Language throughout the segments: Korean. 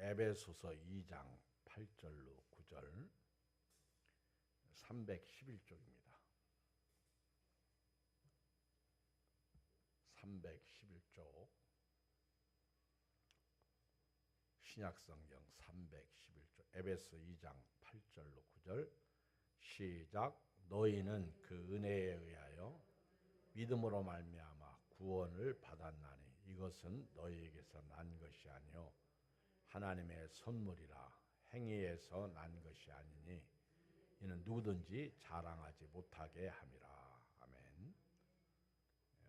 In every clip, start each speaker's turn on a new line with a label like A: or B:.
A: 에베소서 2장 8절로 9절 311쪽입니다. 311쪽 신약성경 311쪽 에베소 2장 8절로 9절 시작. 너희는 그 은혜에 의하여 믿음으로 말미암아 구원을 받았나니 이것은 너희에게서 난 것이 아니요 하나님의 선물이라. 행위에서 난 것이 아니니 이는 누구든지 자랑하지 못하게 함이라. 아멘.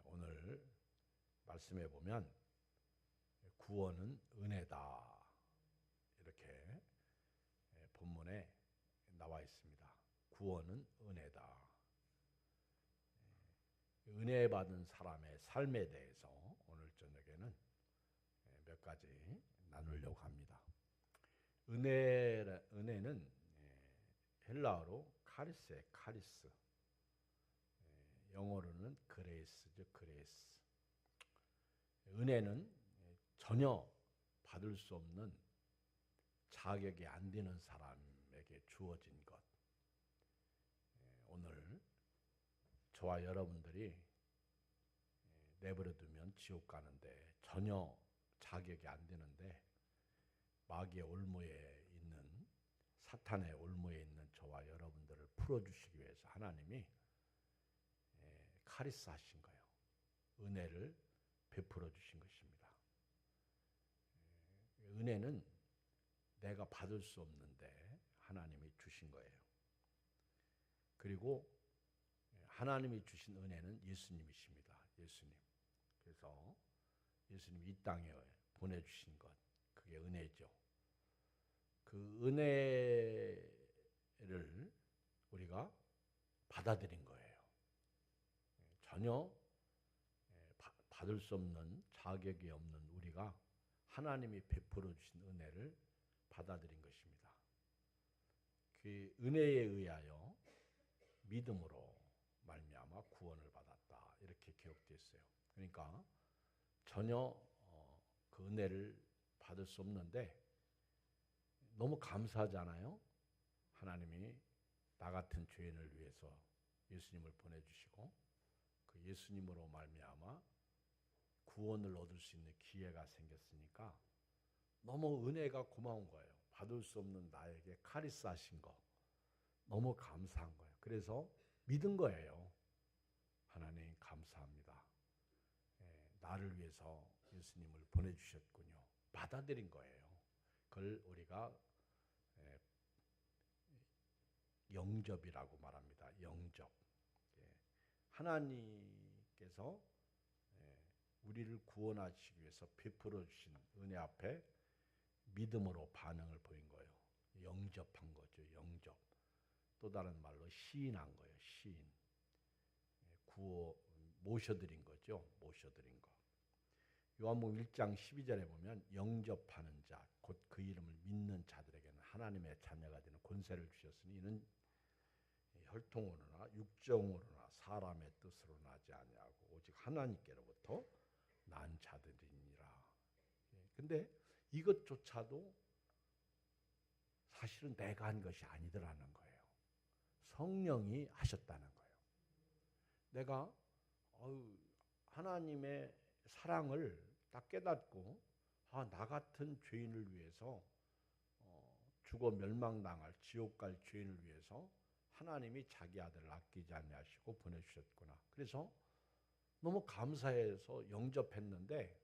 A: 오늘 말씀해 보면 구원은 은혜다 이렇게 본문에 나와 있습니다. 구원은 은혜다. 은혜 받은 사람의 삶에 대해서 오늘 저녁에는 몇 가지 나누려고 합니다. 은혜는 헬라어로 카리스, 영어로는 그레이스죠. 그레이스. 은혜는 전혀 받을 수 없는 자격이 안 되는 사람에게 주어진 것. 오늘 저와 여러분들이 내버려두면 지옥 가는데 전혀 자격이 안 되는데 마귀의 올무에 있는 사탄의 올무에 있는 저와 여러분들을 풀어주시기 위해서 하나님이 카리스 하신 거예요. 은혜를 베풀어 주신 것입니다. 은혜는 내가 받을 수 없는데 하나님이 주신 거예요. 그리고 하나님이 주신 은혜는 예수님이십니다. 예수님. 그래서 예수님이 이 땅에 보내주신 것, 그게 은혜죠. 그 은혜를 우리가 받아들인 거예요. 전혀 받을 수 없는 자격이 없는 우리가 하나님이 베풀어 주신 은혜를 받아들인 것입니다. 그 은혜에 의하여 믿음으로 말미암아 구원을 받았다 이렇게 기록되어 있어요. 그러니까 전혀 그 은혜를 받을 수 없는데 너무 감사하잖아요. 하나님이 나 같은 죄인을 위해서 예수님을 보내주시고 그 예수님으로 말미암아 구원을 얻을 수 있는 기회가 생겼으니까 너무 은혜가 고마운 거예요. 받을 수 없는 나에게 카리스 하신 거 너무 감사한 거예요. 그래서 믿은 거예요. 하나님 감사합니다. 나를 위해서 예수님을 보내주셨군요. 받아들인 거예요. 그걸 우리가 영접이라고 말합니다. 영접. 하나님께서 우리를 구원하시기 위해서 베풀어 주신 은혜 앞에 믿음으로 반응을 보인 거예요. 영접한 거죠. 영접. 또 다른 말로 시인한 거예요. 시인. 모셔드린 거죠. 모셔드린 거. 요한복음 1장 12절에 보면 영접하는 자, 곧 그 이름을 믿는 자들에게는 하나님의 자녀가 되는 권세를 주셨으니 이는 혈통으로나 육정으로나 사람의 뜻으로 나지 아니하고 오직 하나님께로부터 난 자들이니라. 근데 이것조차도 사실은 내가 한 것이 아니더라는 거예요. 성령이 하셨다는 거예요. 내가 하나님의 사랑을 딱 깨닫고 나 같은 죄인을 위해서 죽어 멸망당할 지옥 갈 죄인을 위해서 하나님이 자기 아들을 아끼지 아니하시고 보내주셨구나. 그래서 너무 감사해서 영접했는데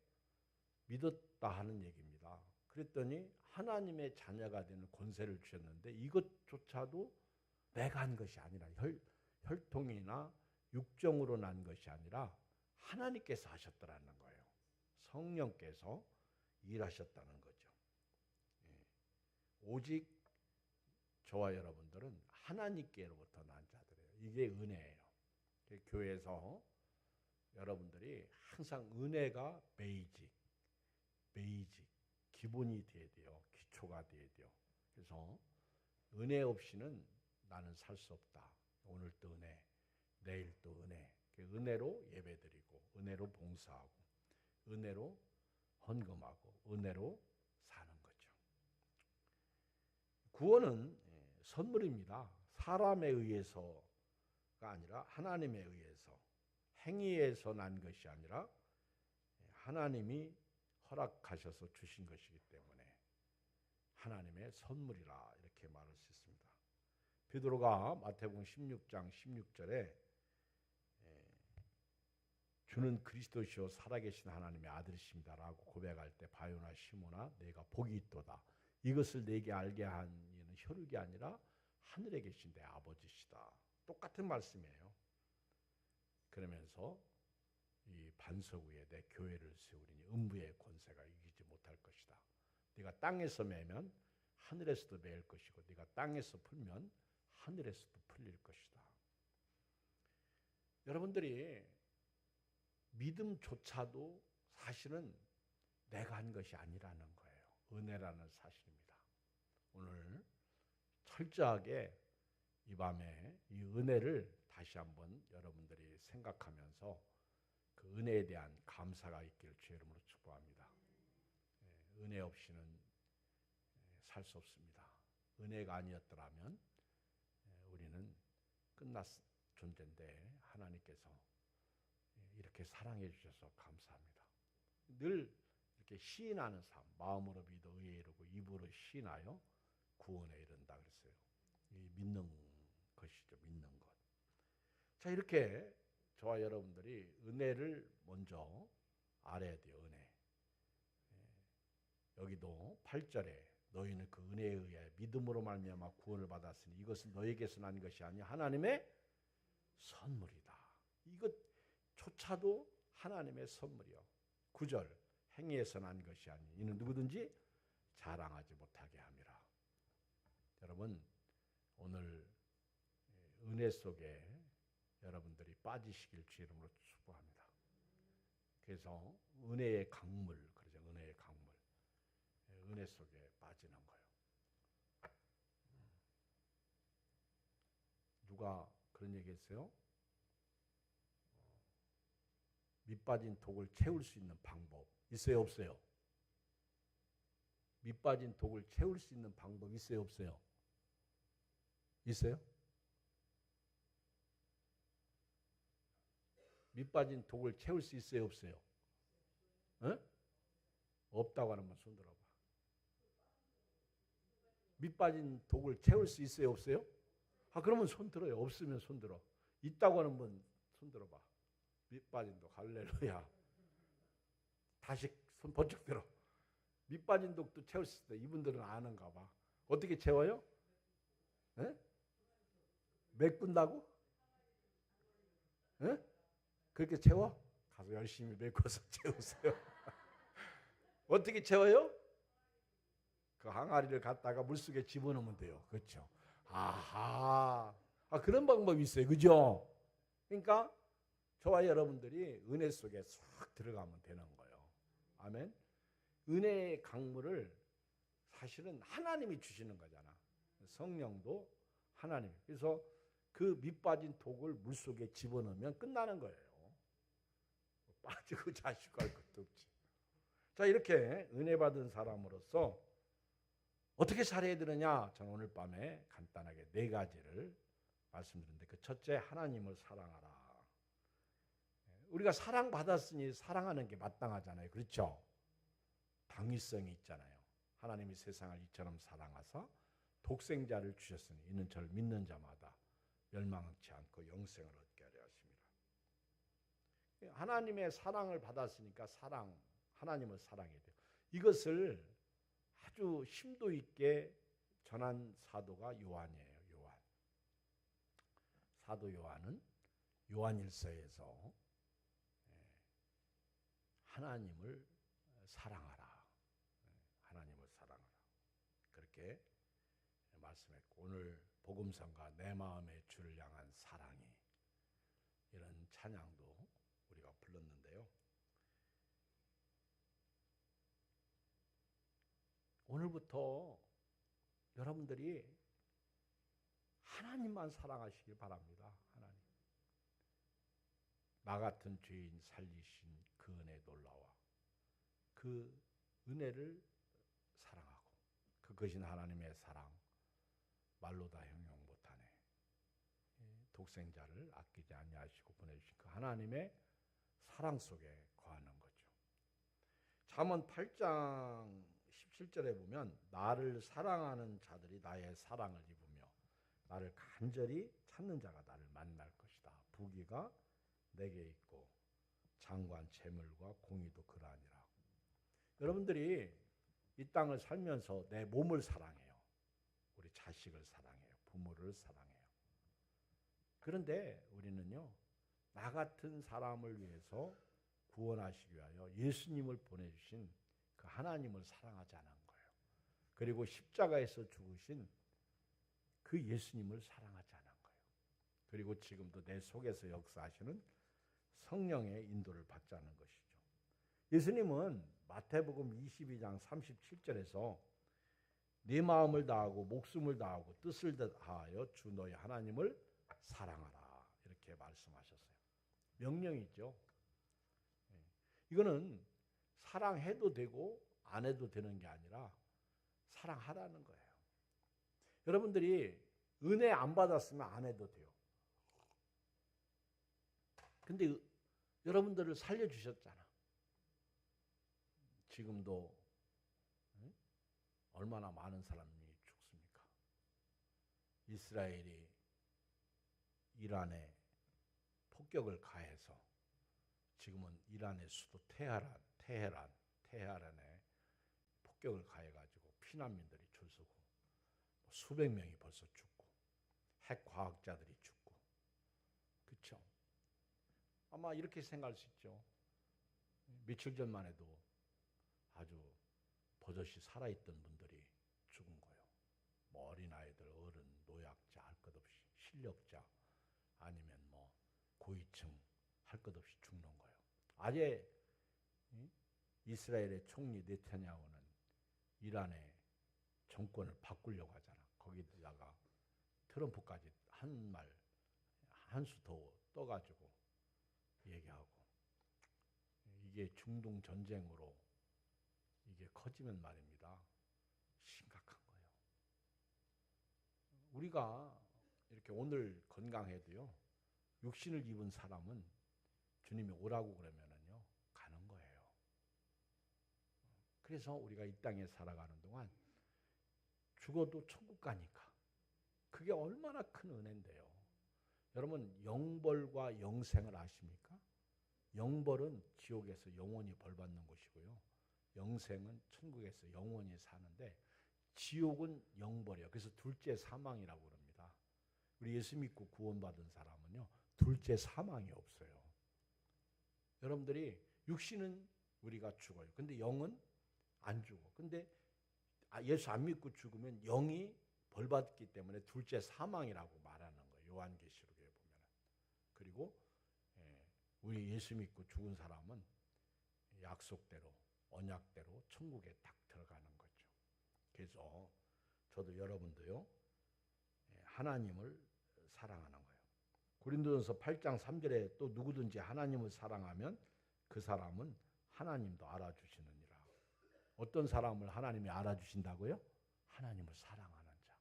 A: 믿었다 하는 얘기입니다. 그랬더니 하나님의 자녀가 되는 권세를 주셨는데 이것조차도 내가 한 것이 아니라 혈통이나 육정으로 난 것이 아니라 하나님께서 하셨더라는 거예요. 성령께서 일하셨다는 거죠. 오직 저와 여러분들은 하나님께로부터 난 자들이에요. 이게 은혜예요. 교회에서 여러분들이 항상 은혜가 베이직, 기본이 돼야 돼요. 기초가 돼야 돼요. 그래서 은혜 없이는 나는 살 수 없다. 오늘 또 은혜, 내일 또 은혜. 은혜로 예배드리고, 은혜로 봉사하고, 은혜로 헌금하고, 은혜로 사는 거죠. 구원은 선물입니다. 사람에 의해서가 아니라 하나님에 의해서, 행위에서 난 것이 아니라 하나님이 허락하셔서 주신 것이기 때문에 하나님의 선물이라 이렇게 말할 수 있습니다. 베드로가 마태복음 16장 16절에 주는 그리스도시요 살아계신 하나님의 아들이십니다라고 고백할 때 바요나 시모나 내가 복이 있도다. 이것을 내게 알게 한 이는 혈육이 아니라 하늘에 계신 내 아버지시다. 똑같은 말씀이에요. 그러면서 이 반석 위에 내 교회를 세우리니 음부의 권세가 이기지 못할 것이다. 네가 땅에서 매면 하늘에서도 매일 것이고 네가 땅에서 풀면 하늘에서도 풀릴 것이다. 여러분들이 믿음조차도 사실은 내가 한 것이 아니라는 거예요. 은혜라는 사실입니다. 오늘 철저하게 이 밤에 이 은혜를 다시 한번 여러분들이 생각하면서 그 은혜에 대한 감사가 있기를 주의 이름으로 축복합니다. 은혜 없이는 살 수 없습니다. 은혜가 아니었더라면 우리는 끝났 존재인데 하나님께서 이렇게 사랑해 주셔서 감사합니다. 늘 이렇게 시인하는 삶, 마음으로 믿어 의에 이르고 입으로 시인하여 구원에 이른다 그랬어요. 이 믿는 것이죠. 믿는 것. 자, 이렇게 저와 여러분들이 은혜를 먼저 알아야 돼요. 은혜. 여기도 8절에 너희는 그 은혜에 의해 믿음으로 말미암아 구원을 받았으니 이것은 너에게서 난 것이 아니야 하나님의 선물이다. 이것조차도 하나님의 선물이요. 9절 행위에서 난 것이 아니 이는 누구든지 자랑하지 못하게 함이라. 여러분 오늘 은혜 속에 여러분들이 빠지시길 주의 이름으로 축복합니다. 그래서 은혜의 강물, 그러죠. 은혜의 강물. 은혜 속에 빠지는 거예요. 누가 그런 얘기 했어요? 밑빠진 독을 채울 수 있는 방법 있어요, 없어요? 밑빠진 독을 채울 수 있는 방법 있어요, 없어요? 있어요? 밑빠진 독을 채울 수 있어요, 없어요? 어? 없다고 하는 분 손 들어봐. 밑빠진 독을 채울 수 있어요, 없어요? 아, 그러면 손 들어요. 없으면 손 들어. 있다고 하는 분 손 들어봐. 밑빠진 독, 할렐루야. 다시 손 번쩍 들어. 밑빠진 독도 채울 수 있다. 이분들은 아는가 봐. 어떻게 채워요? 에? 메꾼다고? 에? 그렇게 채워? 가서 열심히 메꿔서 채우세요. 어떻게 채워요? 그 항아리를 갖다가 물속에 집어넣으면 돼요. 그렇죠? 아하. 아, 그런 방법이 있어요. 그죠? 그러니까 저와 여러분들이 은혜 속에 싹 들어가면 되는 거예요. 아멘. 은혜의 강물을 사실은 하나님이 주시는 거잖아. 성령도 하나님. 그래서 그 밑빠진 독을 물속에 집어넣으면 끝나는 거예요. 빠지고 자시고 할 것도 없지. 자, 이렇게 은혜 받은 사람으로서 어떻게 살아야 되느냐? 저는 오늘 밤에 간단하게 4가지를 말씀드렸는데 그 첫째, 하나님을 사랑하라. 우리가 사랑받았으니 사랑하는 게 마땅하잖아요. 그렇죠? 당위성이 있잖아요. 하나님이 세상을 이처럼 사랑하사 독생자를 주셨으니 이는 저를 믿는 자마다 멸망치 않고 영생을 얻게 하려 하십니다. 하나님의 사랑을 받았으니까 하나님을 사랑해야 돼요. 이것을 아주 심도 있게 전한 사도가 요한이에요. 요한. 사도 요한은 요한일서에서 하나님을 사랑하라. 하나님을 사랑하라. 그렇게 말씀했고 오늘 복음성가 내 마음의 주를 향한 사랑이 이런 찬양도 우리가 불렀는데요. 오늘부터 여러분들이 하나님만 사랑하시길 바랍니다. 하나님. 나 같은 죄인 살리신 그 은혜 놀라워. 그 은혜를 사랑하고 그것이 하나님의 사랑, 말로 다 형용 못하네. 독생자를 아끼지 아니하시고 보내주신 그 하나님의 사랑 속에 거하는 거죠. 잠언 8장 17절에 보면 나를 사랑하는 자들이 나의 사랑을 입으며 나를 간절히 찾는 자가 나를 만날 것이다. 부귀가 내게 있고 장관 재물과 공의도 그러하니라. 여러분들이 이 땅을 살면서 내 몸을 사랑해요. 우리 자식을 사랑해요. 부모를 사랑해요. 그런데 우리는요, 나 같은 사람을 위해서 구원하시기 위하여 예수님을 보내주신 그 하나님을 사랑하지 않은 거예요. 그리고 십자가에서 죽으신 그 예수님을 사랑하지 않은 거예요. 그리고 지금도 내 속에서 역사하시는 성령의 인도를 받지 않은 것이죠. 예수님은 마태복음 22장 37절에서 네 마음을 다하고 목숨을 다하고 뜻을 다하여 주 너희 하나님을 사랑하라 이렇게 말씀하셨어요. 명령이죠. 이거는 사랑해도 되고 안 해도 되는 게 아니라 사랑하라는 거예요. 여러분들이 은혜 안 받았으면 안 해도 돼요. 근데 여러분들을 살려주셨잖아. 지금도 얼마나 많은 사람이 죽습니까? 이스라엘이 이란에 폭격을 가해서 지금은 이란의 수도 테헤란에 폭격을 가해가지고 피난민들이 줄 서고 수백 명이 벌써 죽고 핵 과학자들이 죽고 그렇죠? 아마 이렇게 생각할 수 있죠. 며칠 전만 해도 아주 버젓이 살아있던 분들이 죽은 거예요. 뭐 어린아이들, 어른, 노약자 할 것 없이 실력자 아니면 뭐 고위층 할 것 없이 죽는 거예요. 아예 이스라엘의 총리 네타냐후는 이란의 정권을 바꾸려고 하잖아. 거기다가 트럼프까지 한 수 더 떠가지고 얘기하고 이게 중동 전쟁으로 이게 커지면 말입니다. 심각한 거예요. 우리가 이렇게 오늘 건강해도요. 육신을 입은 사람은 주님이 오라고 그러면은요. 가는 거예요. 그래서 우리가 이 땅에 살아가는 동안 죽어도 천국 가니까 그게 얼마나 큰 은혜인데요. 여러분 영벌과 영생을 아십니까? 영벌은 지옥에서 영원히 벌받는 곳이고요. 영생은 천국에서 영원히 사는데 지옥은 영벌이에요. 그래서 둘째 사망이라고 그럽니다. 우리 예수 믿고 구원받은 사람은요. 둘째 사망이 없어요. 여러분들이 육신은 우리가 죽어요. 근데 영은 안 죽어. 근데 예수 안 믿고 죽으면 영이 벌받기 때문에 둘째 사망이라고 말하는 거예요. 요한계시록에 보면. 그리고 우리 예수 믿고 죽은 사람은 약속대로 언약대로 천국에 딱 들어가는 거죠. 그래서 저도 여러분도요. 하나님을 사랑하는 거예요. 고린도전서 8장 3절에 또 누구든지 하나님을 사랑하면 그 사람은 하나님도 알아주시느니라. 어떤 사람을 하나님이 알아주신다고요? 하나님을 사랑하는 자.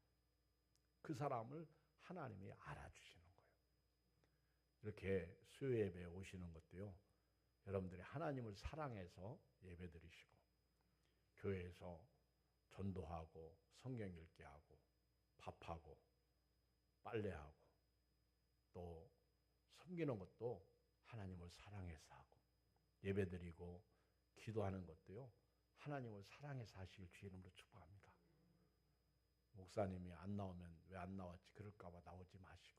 A: 그 사람을 하나님이 알아주시는 거예요. 이렇게 수요 예배에 오시는 것도요. 여러분들이 하나님을 사랑해서 예배드리시고 교회에서 전도하고 성경 읽게 하고 밥하고 빨래하고 또 섬기는 것도 하나님을 사랑해서 하고 예배드리고 기도하는 것도요. 하나님을 사랑해서 하시길 주의 이름으로 축복합니다. 목사님이 안 나오면 왜 안 나왔지 그럴까 봐 나오지 마시고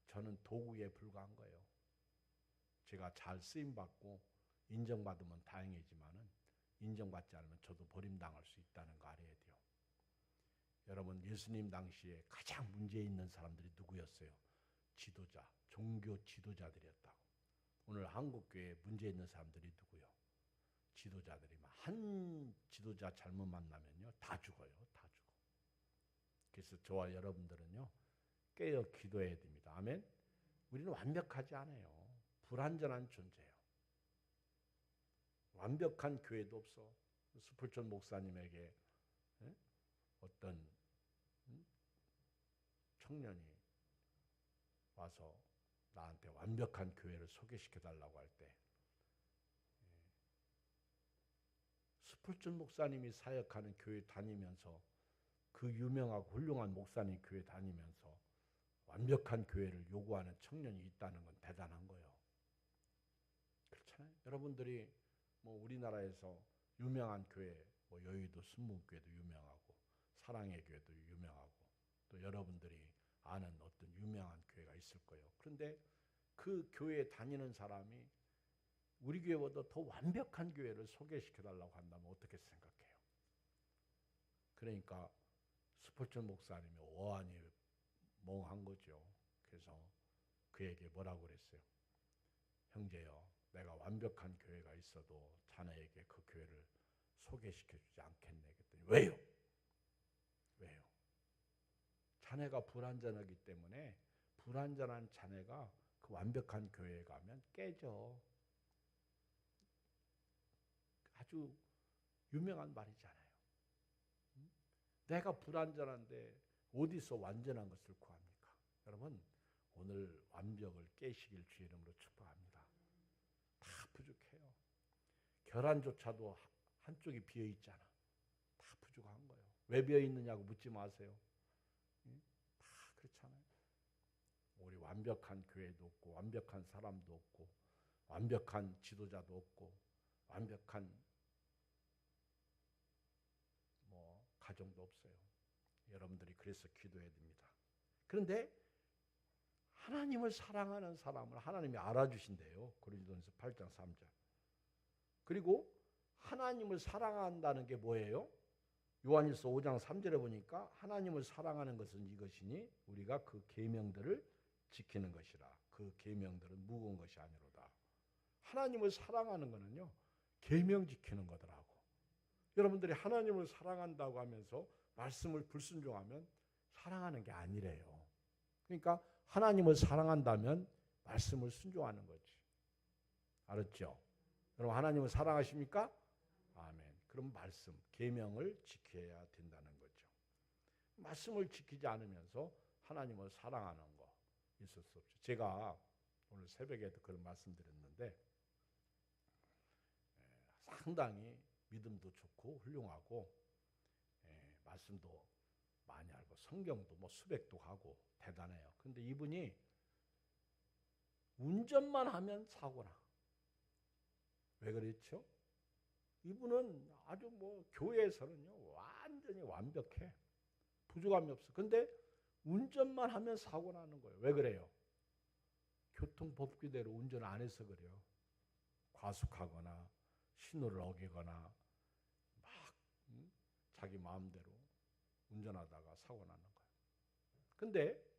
A: 저는 도구에 불과한 거예요. 제가 잘 쓰임받고 인정받으면 다행이지만은 인정받지 않으면 저도 버림당할 수 있다는 거 알아야 돼요. 여러분 예수님 당시에 가장 문제 있는 사람들이 누구였어요? 지도자, 종교 지도자들이었다고. 오늘 한국교회에 문제 있는 사람들이 누구요? 지도자들이 한 지도자 잘못 만나면요 다 죽어요. 다 죽어. 그래서 저와 여러분들은요 깨어 기도해야 됩니다. 아멘. 우리는 완벽하지 않아요. 불완전한 존재예요. 완벽한 교회도 없어. 수풀천 목사님에게 어떤 청년이 와서 나한테 완벽한 교회를 소개시켜달라고 할 때 스폴전 목사님이 사역하는 교회 다니면서 그 유명하고 훌륭한 목사님 교회 다니면서 완벽한 교회를 요구하는 청년이 있다는 건 대단한 거예요. 그렇잖아요. 여러분들이 뭐 우리나라에서 유명한 교회, 뭐 여의도 순문교회도 유명하고 사랑의 교회도 유명하고 또 여러분들이 아는 어떤 유명한 교회가 있을 거예요. 그런데 그 교회에 다니는 사람이 우리 교회보다 더 완벽한 교회를 소개시켜달라고 한다면 어떻게 생각해요? 그러니까 스폴전 목사님이 어안이 멍한 거죠. 그래서 그에게 뭐라고 그랬어요? 형제여, 내가 완벽한 교회가 있어도 자네에게 그 교회를 소개시켜주지 않겠네. 그랬더니 왜요? 왜요? 자네가 불완전하기 때문에 불완전한 자네가 그 완벽한 교회에 가면 깨져. 아주 유명한 말이잖아요. 내가 불완전한데 어디서 완전한 것을 구합니까? 여러분, 오늘 완벽을 깨시길 주의 이름으로 축복합니다. 다 부족해요. 계란조차도 한쪽이 비어 있잖아. 다 부족한 거예요. 왜 비어 있느냐고 묻지 마세요. 다 그렇잖아요. 우리 완벽한 교회도 없고 완벽한 사람도 없고 완벽한 지도자도 없고 완벽한 뭐 가정도 없어요. 여러분들이 그래서 기도해야 됩니다. 그런데 하나님을 사랑하는 사람을 하나님이 알아주신대요. 고린도전서 8장 3절. 그리고 하나님을 사랑한다는 게 뭐예요? 요한일서 5장 3절에 보니까 하나님을 사랑하는 것은 이것이니 우리가 그 계명들을 지키는 것이라. 그 계명들은 무거운 것이 아니로다. 하나님을 사랑하는 거는요, 계명 지키는 거더라고. 여러분들이 하나님을 사랑한다고 하면서 말씀을 불순종하면 사랑하는 게 아니래요. 그러니까 하나님을 사랑한다면 말씀을 순종하는 거지. 알았죠? 여러분 하나님을 사랑하십니까? 아멘. 그럼 말씀, 계명을 지켜야 된다는 거죠. 말씀을 지키지 않으면서 하나님을 사랑하는 거 있을 수 없죠. 제가 오늘 새벽에도 그런 말씀드렸는데 상당히 믿음도 좋고 훌륭하고 말씀도 많이 알고 성경도 뭐 수백도 하고 대단해요. 근데 이분이 운전만 하면 사고나. 왜 그렇죠? 이분은 아주 뭐 교회에서는요 완전히 완벽해. 부족함이 없어. 근데 운전만 하면 사고 나는 거예요. 왜 그래요? 교통법규대로 운전 안 해서 그래요. 과속하거나 신호를 어기거나 막 자기 마음대로 운전하다가 사고 나는 거예요. 근데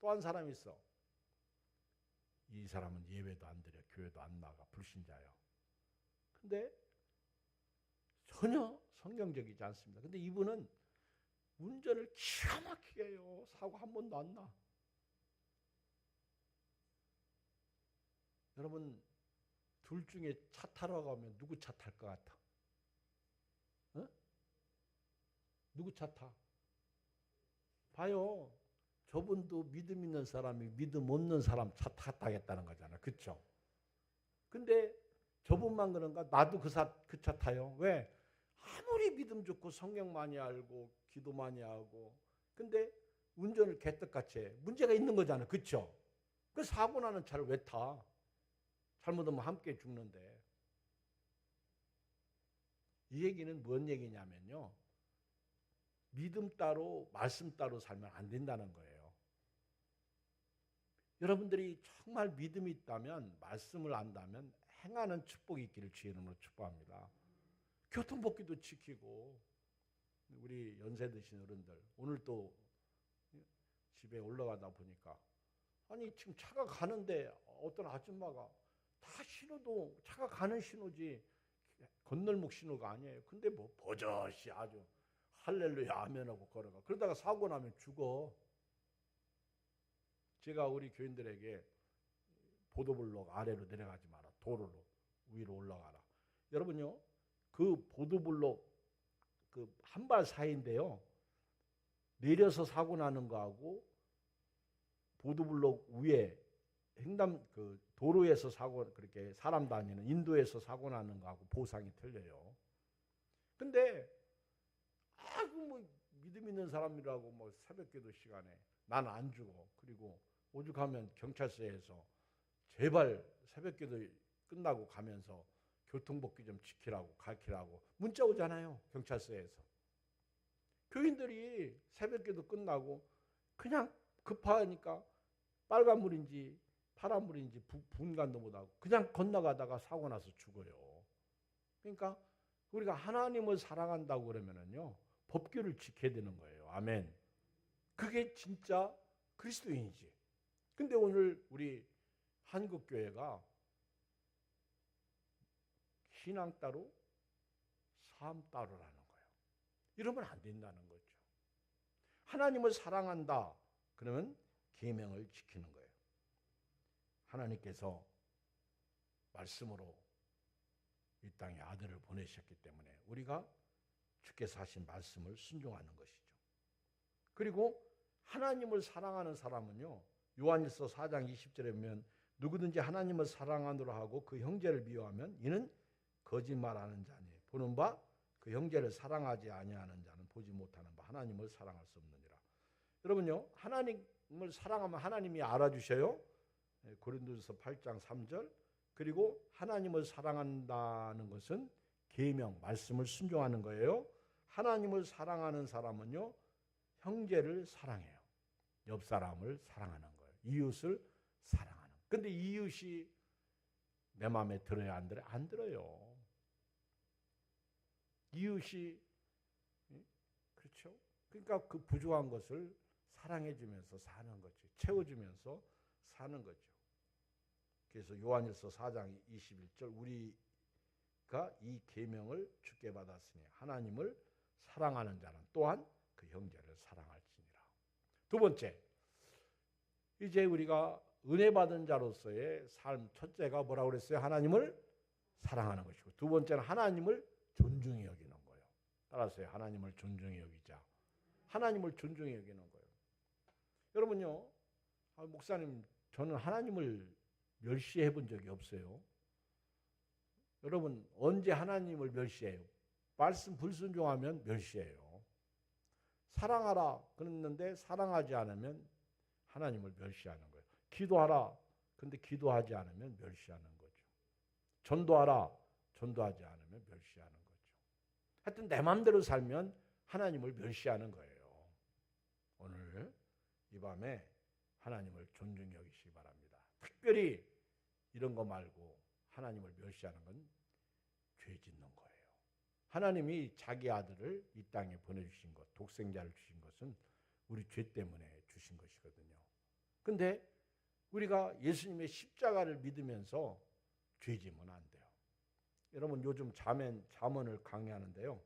A: 또 한 사람이 있어. 이 사람은 예배도 안 드려, 교회도 안 나가, 불신자예요. 근데 전혀 성경적이지 않습니다. 근데 이분은 운전을 기가 막히게 해요. 사고 한 번도 안 나. 여러분 둘 중에 차 타러 가면 누구 차 탈 것 같아? 어? 누구 차 타? 봐요. 저분도 믿음 있는 사람이 믿음 없는 사람 차 타겠다는 거잖아. 그렇죠? 근데 저분만 그런가? 나도 그 차 타요. 왜? 아무리 믿음 좋고 성경 많이 알고 기도 많이 하고 근데 운전을 개떡같이 해. 문제가 있는 거잖아. 그렇죠? 그 사고 나는 차를 왜 타? 잘못하면 함께 죽는데. 이 얘기는 뭔 얘기냐면요. 믿음 따로 말씀 따로 살면 안 된다는 거예요. 여러분들이 정말 믿음이 있다면 말씀을 안다면 행하는 축복이 있기를 주의 이름으로 축복합니다. 교통법규도 지키고 우리 연세 드신 어른들 오늘 또 집에 올라가다 보니까 아니 지금 차가 가는데 어떤 아줌마가 다 신호도 차가 가는 신호지 건널목 신호가 아니에요. 근데 뭐 버젓이 아주 할렐루야 아멘하고 걸어가. 그러다가 사고 나면 죽어. 제가 우리 교인들에게 보도블록 아래로 내려가지 마라. 도로로 위로 올라가라. 여러분요. 그 보도블록 그 한 발 사이인데요. 내려서 사고 나는 거하고 보도블록 위에 횡단 그 도로에서 사고 그렇게 사람 다니는 인도에서 사고 나는 거하고 보상이 틀려요. 근데 뭐 믿음 있는 사람이라고 뭐 새벽기도 시간에 난 안 죽어. 그리고 오죽하면 경찰서에서 제발 새벽기도 끝나고 가면서 교통법규 좀 지키라고 가르치라고 문자 오잖아요. 경찰서에서. 교인들이 새벽기도 끝나고 그냥 급하니까 빨간불인지 파란불인지 분간도 못하고 그냥 건너가다가 사고 나서 죽어요. 그러니까 우리가 하나님을 사랑한다고 그러면은요 법규를 지켜야 되는 거예요. 아멘. 그게 진짜 그리스도인이지. 근데 오늘 우리 한국교회가 신앙 따로 삶 따로라는 거예요. 이러면 안 된다는 거죠. 하나님을 사랑한다. 그러면 계명을 지키는 거예요. 하나님께서 말씀으로 이 땅에 아들을 보내셨기 때문에 우리가 주께서 하신 말씀을 순종하는 것이죠. 그리고 하나님을 사랑하는 사람은요. 요한일서 4장 20절에 보면 누구든지 하나님을 사랑하노라 하고 그 형제를 미워하면 이는 거짓말하는 자니 보는 바 그 형제를 사랑하지 아니하는 자는 보지 못하는 바 하나님을 사랑할 수 없느니라. 여러분요. 하나님을 사랑하면 하나님이 알아주셔요. 고린도전서 8장 3절. 그리고 하나님을 사랑한다는 것은 계명, 말씀을 순종하는 거예요. 하나님을 사랑하는 사람은요. 형제를 사랑해요. 옆 사람을 사랑하는 거예요. 이웃을 사랑하는. 근데 이웃이 내 마음에 들어야 안 들어요? 안 들어요. 이웃이 그렇죠? 그러니까 그 부족한 것을 사랑해 주면서 사는 거죠. 채워 주면서 사는 거죠. 그래서 요한일서 4장 21절 우리가 이 계명을 주께 받았으니 하나님을 사랑하는 자는 또한 그 형제를 사랑할지니라. 두 번째, 이제 우리가 은혜 받은 자로서의 삶 첫째가 뭐라고 그랬어요? 하나님을 사랑하는 것이고 두 번째는 하나님을 존중히 여기는 거예요. 따라서요. 하나님을 존중히 여기자. 하나님을 존중히 여기는 거예요. 여러분요. 목사님 저는 하나님을 멸시해 본 적이 없어요. 여러분 언제 하나님을 멸시해요? 말씀 불순종하면 멸시해요. 사랑하라 그랬는데 사랑하지 않으면 하나님을 멸시하는 거예요. 기도하라. 근데 기도하지 않으면 멸시하는 거죠. 전도하라. 전도하지 않으면 멸시하는 거죠. 하여튼 내 마음대로 살면 하나님을 멸시하는 거예요. 오늘 이 밤에 하나님을 존중히 여기시기 바랍니다. 특별히 이런 거 말고 하나님을 멸시하는 건 죄 짓는 거예요. 하나님이 자기 아들을 이 땅에 보내주신 것, 독생자를 주신 것은 우리 죄 때문에 주신 것이거든요. 근데 우리가 예수님의 십자가를 믿으면서 죄 지으면 안 돼요. 여러분 요즘 잠언을 강의하는데요.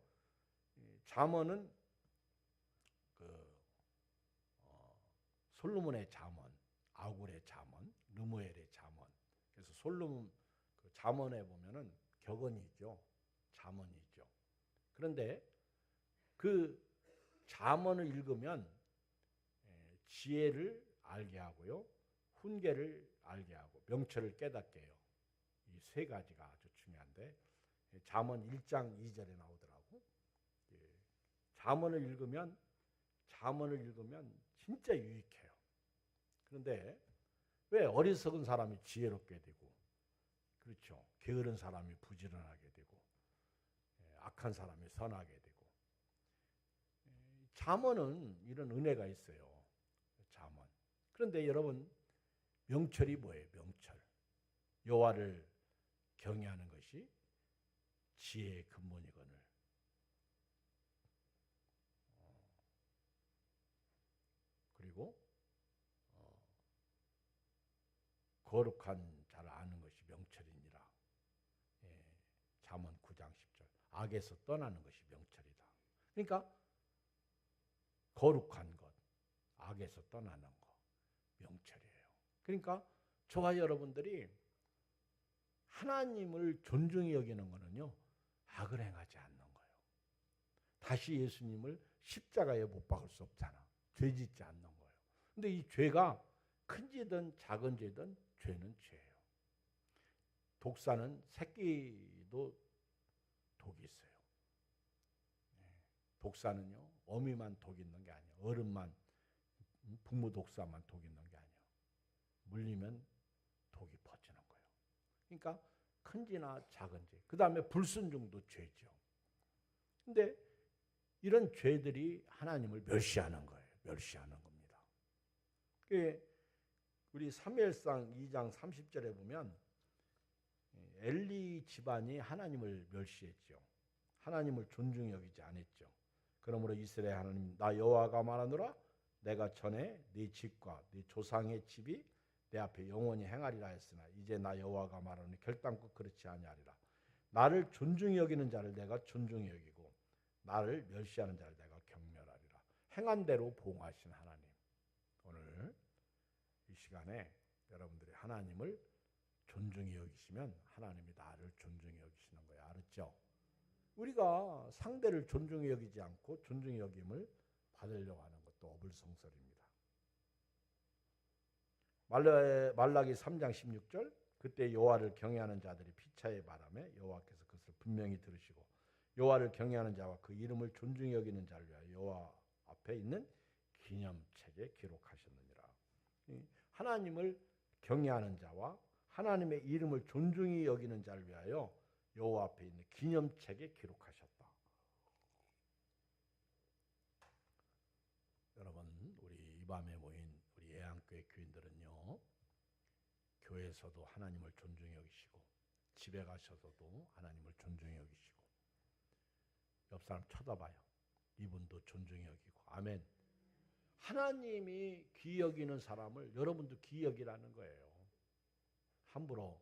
A: 잠언은 솔로몬의 잠언, 아굴의 잠언, 르무엘의 잠언. 그래서 솔로몬 그 잠언에 보면은 격언이 있죠. 잠언이 있죠. 그런데 그 잠언을 읽으면 지혜를 알게 하고요. 훈계를 알게 하고 명철을 깨닫게 해요. 이 세 가지가 아주 중요한데 잠언 1장 2절에 나오더라고. 잠언을 읽으면 진짜 유익해요. 그런데 왜 어리석은 사람이 지혜롭게 되고 그렇죠. 게으른 사람이 부지런하게 되고 악한 사람이 선하게 되고 잠언은 이런 은혜가 있어요. 잠언. 그런데 여러분 명철이 뭐예요? 명철. 여호와를 경외하는 것이 지혜의 근본이거늘. 그리고 거룩한 자를 아는 것이 명철이니라. 잠언 9장 10절. 악에서 떠나는 것이 명철이다. 그러니까 거룩한 것, 악에서 떠나는 것, 명철이에요. 그러니까 저와 여러분들이 하나님을 존중히 여기는 것은요, 악을 행하지 않는 거예요. 다시 예수님을 십자가에 못 박을 수 없잖아. 죄 짓지 않는 거예요. 근데 이 죄가 큰 죄든 작은 죄든 죄는 죄예요. 독사는 새끼도 독이 있어요. 독사는요, 어미만 독 있는 게 아니에요. 어른만, 부모 독사만 독 있는 게 아니에요. 물리면 독이 퍼지는 거예요. 그러니까 큰 죄나 작은 죄. 그 다음에 불순종도 죄죠. 근데 이런 죄들이 하나님을 멸시하는 거예요. 멸시하는 겁니다. 우리 사무엘상 2장 30절에 보면 엘리 집안이 하나님을 멸시했죠. 하나님을 존중히 여기지 않았죠. 그러므로 이스라엘 하나님 나 여호와가 말하노라 내가 전에 네 집과 네 조상의 집이 내 앞에 영원히 행하리라 했으나 이제 나 여호와가 말하노니 결단코 그렇지 아니하리라. 나를 존중히 여기는 자를 내가 존중히 여기고 나를 멸시하는 자를 내가 경멸하리라. 행한 대로 보응하신 하나님. 오늘 이 시간에 여러분들이 하나님을 존중히 여기시면 하나님이 나를 존중히 여기시는 거예요. 알았죠? 우리가 상대를 존중히 여기지 않고 존중히 여김을 받으려고 하는 것도 어불성설입니다. 말라기 3장 16절 그때 여호와를 경외하는 자들이 피차의 바람에 여호와께서 그것을 분명히 들으시고 여호와를 경외하는 자와 그 이름을 존중히 여기는 자를 위하여 여호와 앞에 있는 기념책에 기록하셨느니라. 하나님을 경외하는 자와 하나님의 이름을 존중히 여기는 자를 위하여 여호와 앞에 있는 기념책에 기록하셨다. 여러분, 우리 이 밤에 모인 우리 애안교회 교인들은요, 교회에서도 하나님을 존중히 여기시고 집에 가셔서도 하나님을 존중히 여기시고 옆 사람 쳐다봐요. 이분도 존중히 여기고. 아멘. 하나님이 귀히 여기는 사람을 여러분도 귀히 여기라는 거예요. 함부로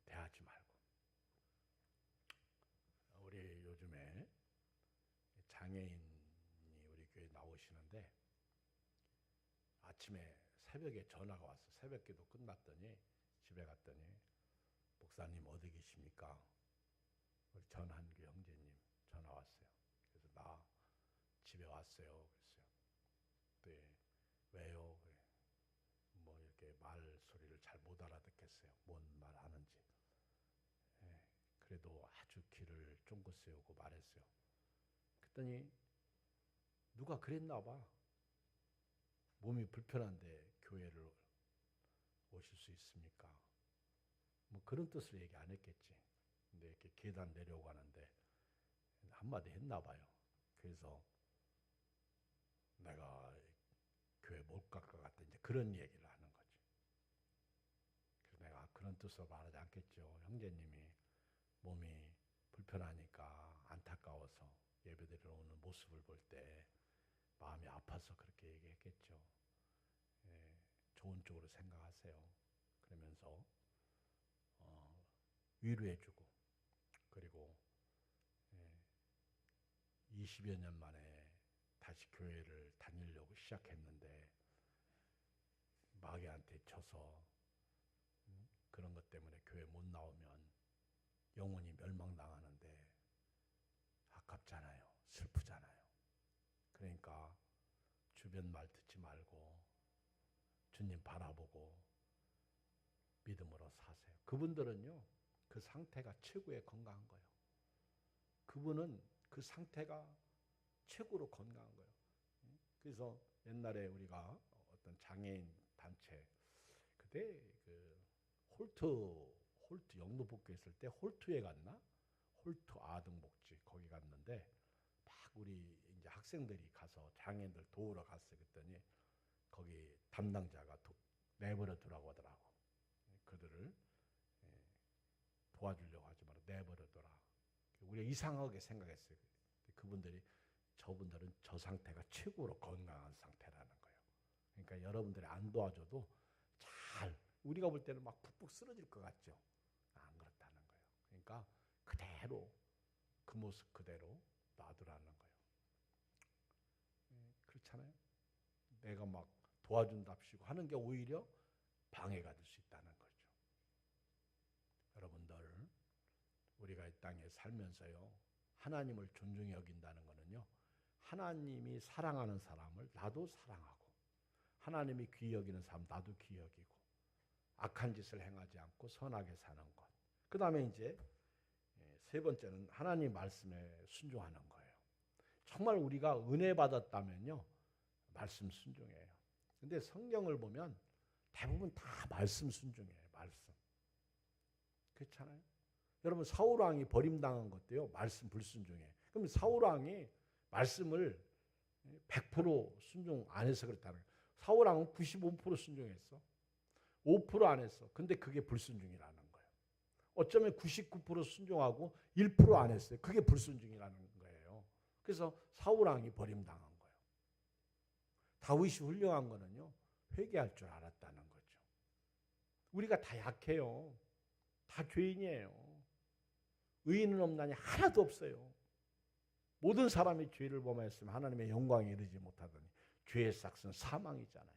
A: 대하지 말고. 우리 요즘에 장애인이 우리 교회 나오시는데 아침에 새벽에 전화가 왔어. 새벽기도 끝났더니 집에 갔더니 목사님 어디 계십니까? 우리 전한규 형제님 전화 왔어요. 그래서 나 집에 왔어요. 그랬어요. 네, 왜요? 그래. 뭐 이렇게 말 소리를 잘 못 알아듣겠어요. 뭔 말 하는지. 예, 그래도 아주 귀를 쫑긋 세우고 말했어요. 그랬더니 누가 그랬나 봐. 몸이 불편한데 교회를 오실 수 있습니까? 뭐 그런 뜻으로 얘기 안 했겠지. 근데 이렇게 계단 내려가는데 한마디 했나 봐요. 그래서 내가 교회 못 갈 것 같다. 이제 그런 얘기를 하는 거지. 그래서 내가 그런 뜻으로 말하지 않겠죠. 형제님이 몸이 불편하니까 안타까워서 예배드리러 오는 모습을 볼 때 마음이 아파서 그렇게 얘기했겠죠. 예, 좋은 쪽으로 생각하세요. 그러면서 위로해주고 그리고 20여 년 만에 다시 교회를 다니려고 시작했는데 마귀한테 쳐서 그런 것 때문에 교회 못 나오면 영혼이 멸망당하는데 아깝잖아요. 슬프잖아요. 그러니까 주변 말 듣지 말고 주님 바라보고 믿음으로 사세요. 그분들은요. 그 상태가 최고의 건강한 거예요. 그분은 그 상태가 최고로 건강한 거예요. 그래서 옛날에 우리가 어떤 장애인 단체 그때 그 홀트 영등포교회 있을 때 홀트에 갔나? 홀트 아등복지 거기 갔는데 막 우리 이제 학생들이 가서 장애인들 도우러 갔어요. 그랬더니 거기 담당자가 내버려 두라고 하더라고. 그들을 도와주려고 하지 마라. 내버려 둬라. 우리가 이상하게 생각했어요. 그분들이 저분들은 저 상태가 최고로 건강한 상태라는 거예요. 그러니까 여러분들이 안 도와줘도 잘 우리가 볼 때는 막 푹푹 쓰러질 것 같죠. 안 그렇다는 거예요. 그러니까 그대로 그 모습 그대로 놔두라는 거예요. 그렇잖아요. 내가 막 도와준답시고 하는 게 오히려 방해가 될 수 있다는 거죠. 여러분들 우리가 이 땅에 살면서요. 하나님을 존중히 여긴다는 거는요. 하나님이 사랑하는 사람을 나도 사랑하고 하나님이 귀히 여기는 삶 나도 귀히 여기고 악한 짓을 행하지 않고 선하게 사는 것. 그 다음에 이제 세 번째는 하나님 말씀에 순종하는 거예요. 정말 우리가 은혜 받았다면요, 말씀 순종해요. 근데 성경을 보면 대부분 다 말씀 순종해요. 말씀. 그렇잖아요. 여러분 사울 왕이 버림당한 것도요, 말씀 불순종해. 그럼 사울 왕이 말씀을 100% 순종 안 해서 그렇다는 거예요. 사울 왕은 95% 순종했어. 5% 안 했어. 근데 그게 불순종이라는 거예요. 어쩌면 99% 순종하고 1% 안 했어요. 그게 불순종이라는 거예요. 그래서 사울 왕이 버림당한 거예요. 다윗이 훌륭한 거는요, 회개할 줄 알았다는 거죠. 우리가 다 약해요. 다 죄인이에요. 의인은 없나니 하나도 없어요. 모든 사람이 죄를 범하였으면 하나님의 영광에 이르지 못하더니 죄의 삭은 사망이잖아요.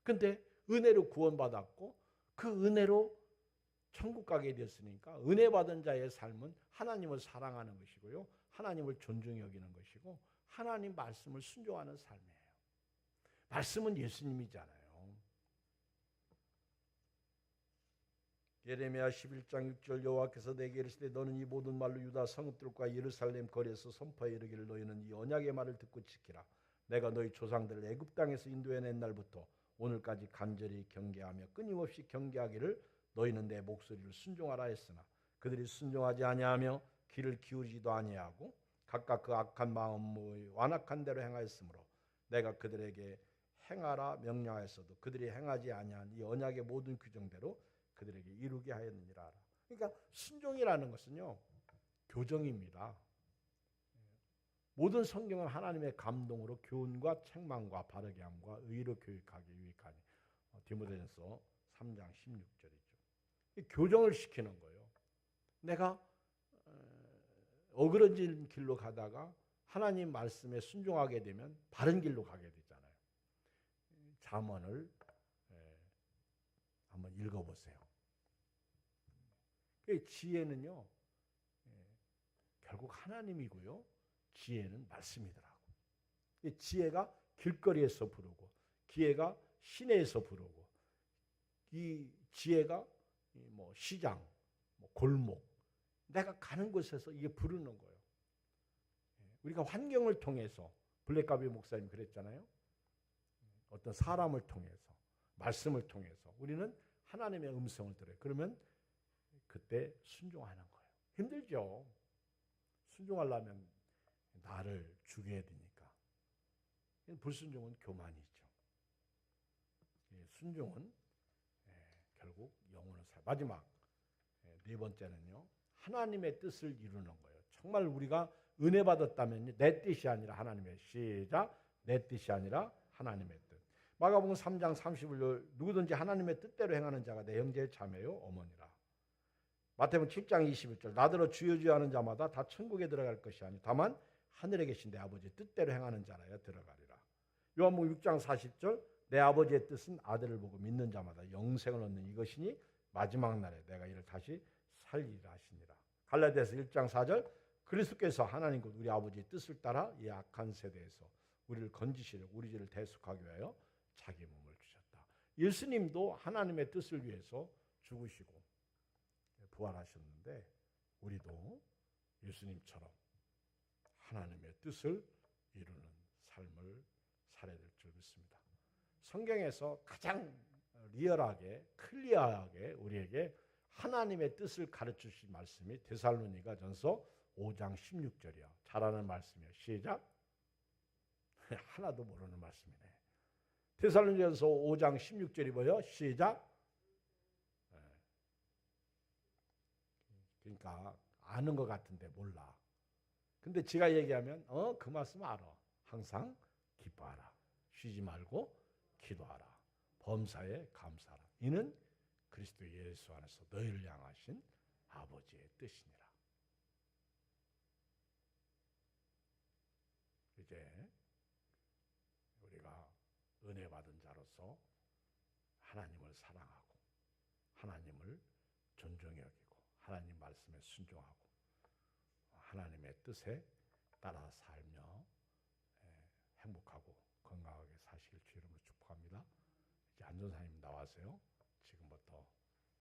A: 근데 은혜로 구원받았고 그 은혜로 천국 가게 되었으니까 은혜 받은 자의 삶은 하나님을 사랑하는 것이고요, 하나님을 존중히 여기는 것이고 하나님 말씀을 순종하는 삶이에요. 말씀은 예수님이잖아요. 예레미야 11장 6절 여호와께서 내게 이르시되 너는 이 모든 말로 유다 성읍들과 예루살렘 거리에서 선포하여 이르기를 너희는 이 언약의 말을 듣고 지키라. 내가 너희 조상들을 애굽 땅에서 인도해낸 날부터 오늘까지 간절히 경계하며 끊임없이 경계하기를 너희는 내 목소리를 순종하라 했으나 그들이 순종하지 아니하며 귀를 기울이지도 아니하고 각각 그 악한 마음의 완악한 대로 행하였으므로 내가 그들에게 행하라 명령하였어도 그들이 행하지 아니한 이 언약의 모든 규정대로 그들에게 이루게 하였느니라. 그러니까 순종이라는 것은요, 교정입니다. 모든 성경은 하나님의 감동으로 교훈과 책망과 바르게 함과 의로 교육하기 유익하니 디모데전서 3장 16절이죠. 교정을 시키는 거예요. 내가 어그러진 길로 가다가 하나님 말씀에 순종하게 되면 바른 길로 가게 되잖아요. 잠언을 한번 읽어보세요. 지혜는요, 결국 하나님이고요, 지혜는 말씀이더라고. 지혜가 길거리에서 부르고 기회가 시내에서 부르고 이 지혜가 뭐 시장, 뭐 골목, 내가 가는 곳에서 이게 부르는 거예요. 우리가 환경을 통해서, 블랙가비 목사님 그랬잖아요. 어떤 사람을 통해서, 말씀을 통해서 우리는 하나님의 음성을 들어요. 그러면 그때 순종하는 거예요. 힘들죠. 순종하려면 나를 죽여야 되니까. 불순종은 교만이죠. 순종은 결국 영혼을 살. 마지막 네 번째는요, 하나님의 뜻을 이루는 거예요. 정말 우리가 은혜 받았다면 내 뜻이 아니라 하나님의, 시작, 내 뜻이 아니라 하나님의 뜻. 마가복음 3장 31절 누구든지 하나님의 뜻대로 행하는 자가 내 형제의 자매요 어머니라. 마태복음 7장 21절 나더러 주여 주여 하는 자마다 다 천국에 들어갈 것이 아니 다만 하늘에 계신 내 아버지의 뜻대로 행하는 자라야 들어가리라. 요한복음 6장 40절 내 아버지의 뜻은 아들을 보고 믿는 자마다 영생을 얻는 이것이니 마지막 날에 내가 이를 다시 살리라 하시니라. 갈라디아서 1장 4절 그리스도께서 하나님 곧 우리 아버지의 뜻을 따라 이 악한 세대에서 우리를 건지시려 우리 죄를 대속하기 위하여 자기 몸을 주셨다. 예수님도 하나님의 뜻을 위해서 죽으시고 부활하셨는데 우리도 예수님처럼 하나님의 뜻을 이루는 삶을 살아야 될 줄 믿습니다. 성경에서 가장 리얼하게 클리어하게 우리에게 하나님의 뜻을 가르치신 말씀이 데살로니가전서 5장 16절이야. 잘 아는 말씀이에요. 시작. 하나도 모르는 말씀이네. 데살로니가전서 5장 16절이 뭐예요? 시작. 그러니까 아는 것 같은데 몰라. 근데 제가 얘기하면 그 말씀 알아. 항상 기뻐하라. 쉬지 말고 기도하라. 범사에 감사하라. 이는 그리스도 예수 안에서 너희를 향하신 아버지의 뜻이니라. 이제 우리가 은혜 받은 자로서 하나님을 사랑하고 하나님을 존중히 여기고 하나님 말씀에 순종하고 하나님의 뜻에 따라 살며 행복하고 건강하게 사시길 주의 이름으로 축복합니다. 아세요?